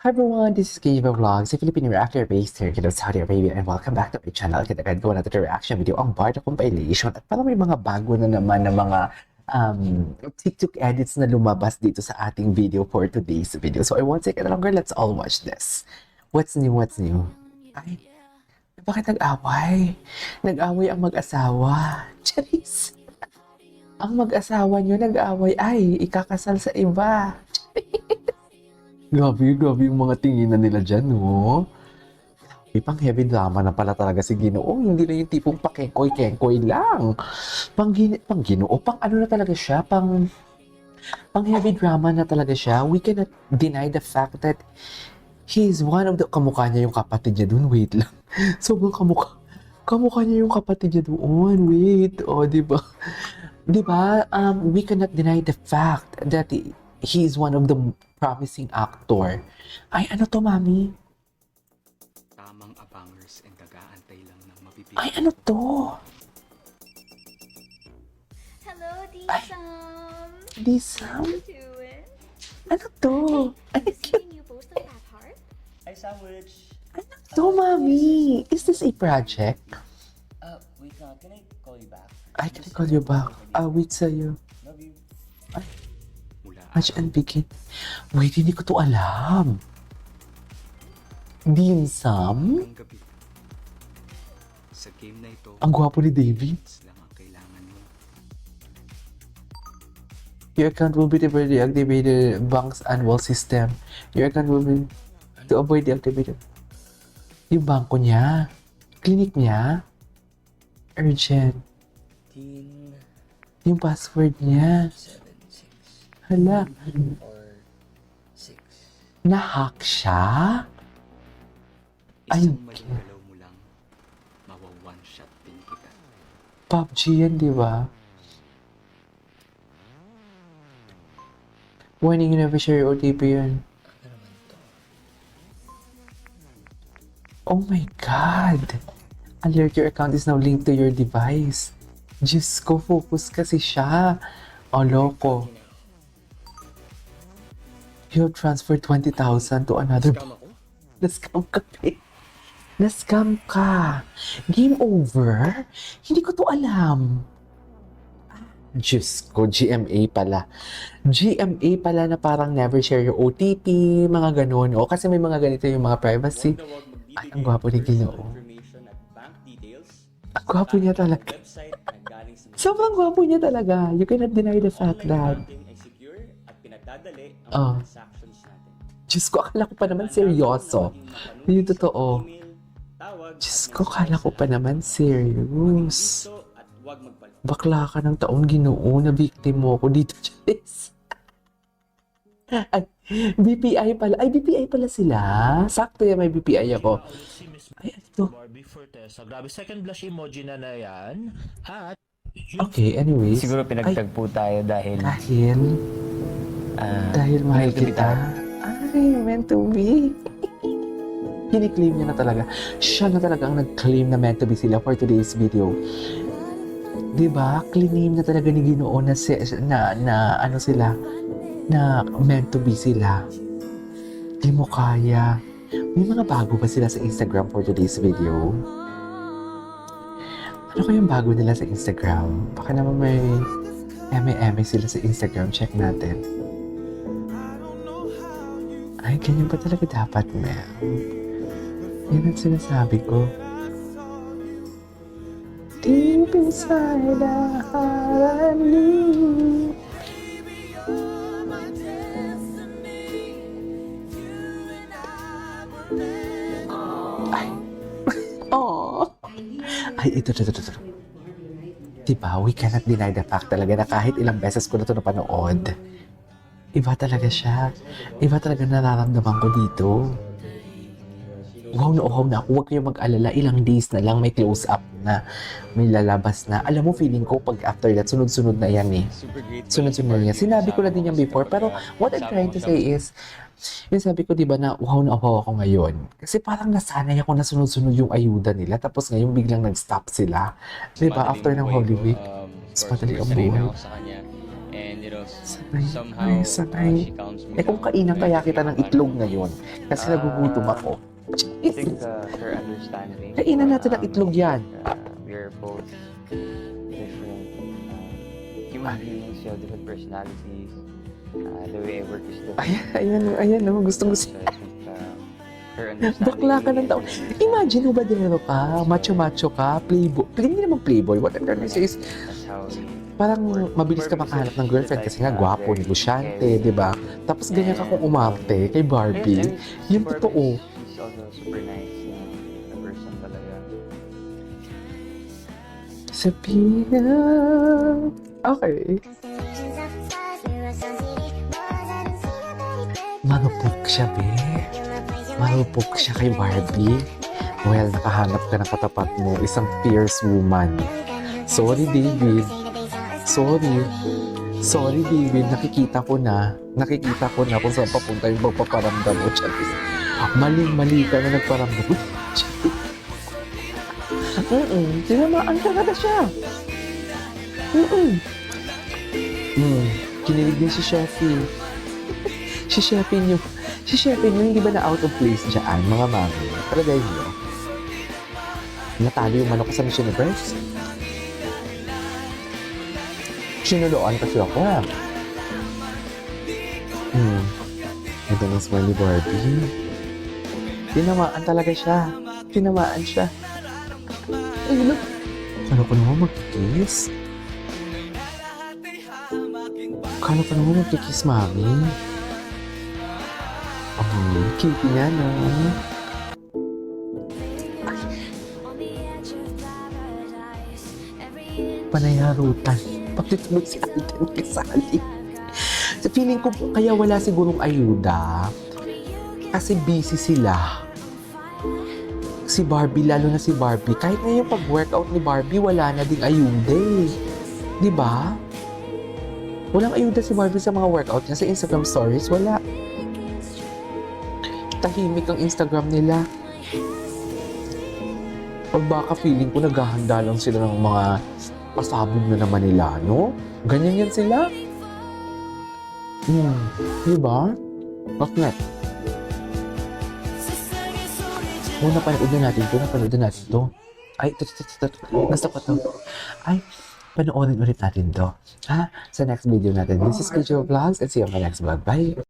Hi everyone, this is Kiva Vlogs, a Filipino reactor based here in Saudi Arabia, and welcome back to my channel. Agad ko na ito reaction video ang Barda compilation at parang may mga bago na naman na mga TikTok edits na lumabas dito sa ating video for today's video. So I won't take it longer, let's all watch this. What's new, what's new? Ay, bakit nag-away? Nag-away ang mag-asawa. Charis! Ang mag-asawa nyo nag-away ay ikakasal sa iba. Grabe yung mga tinginan nila dyan, no? May pang heavy drama na pala talaga si Ginoo. Hindi na yung tipong pakengkoy-kengkoy lang. Pang Ginoo, pang ano na talaga siya, pang heavy drama na talaga siya. We cannot deny the fact that he is one of the, kamukha niya yung kapatid niya dun. Wait lang. Sobrang kamukha niya yung kapatid niya doon. Wait, di ba? Di ba? We cannot deny the fact that he is one of the promising actor. Ay, ano to, mami? Tamang abangers and nag-aantay lang ng mapipili. Ay, ano to? Hello, Disam. Disam? How you doing? Ano to? Hey, have you seen the new post of that heart? Hi, Sandwich. Ano to, mami? Is this a project? Wait lang. Can I call you back? Ay, can I call you back? Wait sa'yo. Love you. Mula Match and begin. Wait, hindi ko to alam. Dimsum? ang gabi. Sa game na ito, Ang gwapo ni David. lang ang kailangan mo. Your account will be deactivated bank's annual system. Your account will be to avoid deactivated. Yung bangko niya. Clinic niya. Urgent. 15, Yung password niya. 7, 6, Hala. 4, 6. Na-hack siya? Ay, Isang maling galaw mo lang, mawa-one shot din kita. PUBG yan, di ba? Warning, you never share your OTP yun. Ano naman to? Oh my God! Alert, your account is now linked to your device. Diyos ko, focus kasi siya. O, loko. You have transferred 20,000 to another... Scam ako? Na-scam ka, pe. Na-scam ka. Game over? Hindi ko to alam. Diyos ko, GMA pala. GMA pala na parang never share your OTP, mga ganun. O, kasi may mga ganito yung mga privacy. Huwag magbibigay Ay, ang gwapo ni ng personal Ginoo. information at bank details. Ang gwapo niya talaga. Website na galing sa Sobrang gwapo niya talaga. You cannot deny the fact online that... banking ay secure at pinagdadali ang Oh. mga transactions natin. Diyos ko, akala ko pa naman seryoso. Yung totoo. Email, tawag, Diyos at ko, akala ko pa naman serious. dito at huwag magpalit. Bakla ka ng taon, Ginoo, na victim mo ko dito, Charis. Ay, BPI pala. Ay, BPI pala sila. Sakto yan, may BPI ako. Si Miss Ay, ano to? Barbie Fortesa. Grabe, second blush emoji na yan. At Okay, anyways. Siguro pinagtagpo tayo dahil Dahil mahal meant to be kita. Ay, meant to be. Kini-claim niya na talaga. Siya na talaga ang nag-claim na meant to be sila for today's video. Diba? Claim na talaga ni Ginoo na, ano sila, na meant to be sila. Di mo kaya. May mga bago ba sila sa Instagram for today's video? Ano kayang bago nila sa Instagram? Baka naman may eme-eme sila sa Instagram. Check natin. Ay, ganyan pa talaga dapat, ma'am. Yan ang sinasabi ko. Deep inside our heart I knew. Ay. Oh. Ay, ito. Diba, we cannot deny the fact talaga na kahit ilang beses ko na ito napanood, iba talaga siya. Iba talaga nararamdaman ko dito. Wow na ako. Huwag kayong mag-alala. Ilang days na lang may close-up na. May lalabas na. Alam mo, feeling ko pag after that, sunod-sunod na yan eh. Super grateful. Sunod-sunod na yan. Sinabi ko na din yan before. Pero what I'm trying to say is, yung sabi ko, di ba na wow ako ngayon. Kasi parang nasanay ako na sunod-sunod yung ayuda nila. Tapos ngayon biglang nag-stop sila. Di ba? After ng Holy Week. Mas madali ang buhay. Sa kanya. And you know, Sanay, somehow ay, sanay. she calms me Eh kung down. kainan kaya kita ng itlog ngayon, kasi nagugutom ako. I think her understanding. Kainan natin ng itlog yan. We're both different human beings. We have different personalities. The way I work is different. Ayan, gustong gusto. So I think her understanding. Bakla ka ng taon. Imagine mo ba dinero ka, macho-macho ka, playboy. Hindi naman playboy. What I'm trying to say is, That's how we parang mabilis ka makahanap ng girlfriend kasi nga gwapo, negosyante, di ba? Tapos ganyan ka kung umarte kay Barbie. Yung totoo. She's also super nice na person talaga. Sabihin. Okay. Marupok siya, be. Marupok siya kay Barbie. Well, nakahanap ka ng katapat mo, isang fierce woman. Sorry, David. Sorry, David. Nakikita ko na kung saan papunta yung pagpaparamdam mo. Charis. Mali ka na nagparamdam. Tinamaan talaga siya. Kinilig din si Sheffy. Si Sheffy nyo, hindi ba na out of place dyan, mga mami? Palagay nyo. Natalo yung manok sa Miss Universe. Sinuloan kasi ako, ha? Ito ng smile ni Barbie. Tinamaan talaga siya. Tinamaan siya. Ay, look. Kala ko naman magkikiss. Mami. Cute niya, no? Panayarutan. Pagtutulog si Alden kay Sally. Sa feeling ko, kaya wala sigurong ayuda. Kasi busy sila. Si Barbie, lalo na si Barbie. Kahit na yung pag-workout ni Barbie, wala na ding ayuda eh. Di ba? Walang ayuda si Barbie sa mga workout niya. Sa Instagram stories, wala. Tahimik ang Instagram nila. O baka feeling ko naghahanda lang sila ng mga pasabog na naman nila, no? Ganyan yan sila. Diba? What's next? Napanood na natin to. Ay, ito. Gusto ko to. Ay, panoorin ulit natin to. Ha? Sa next video natin. This is Kujo Vlogs and see you on my next vlog. Bye!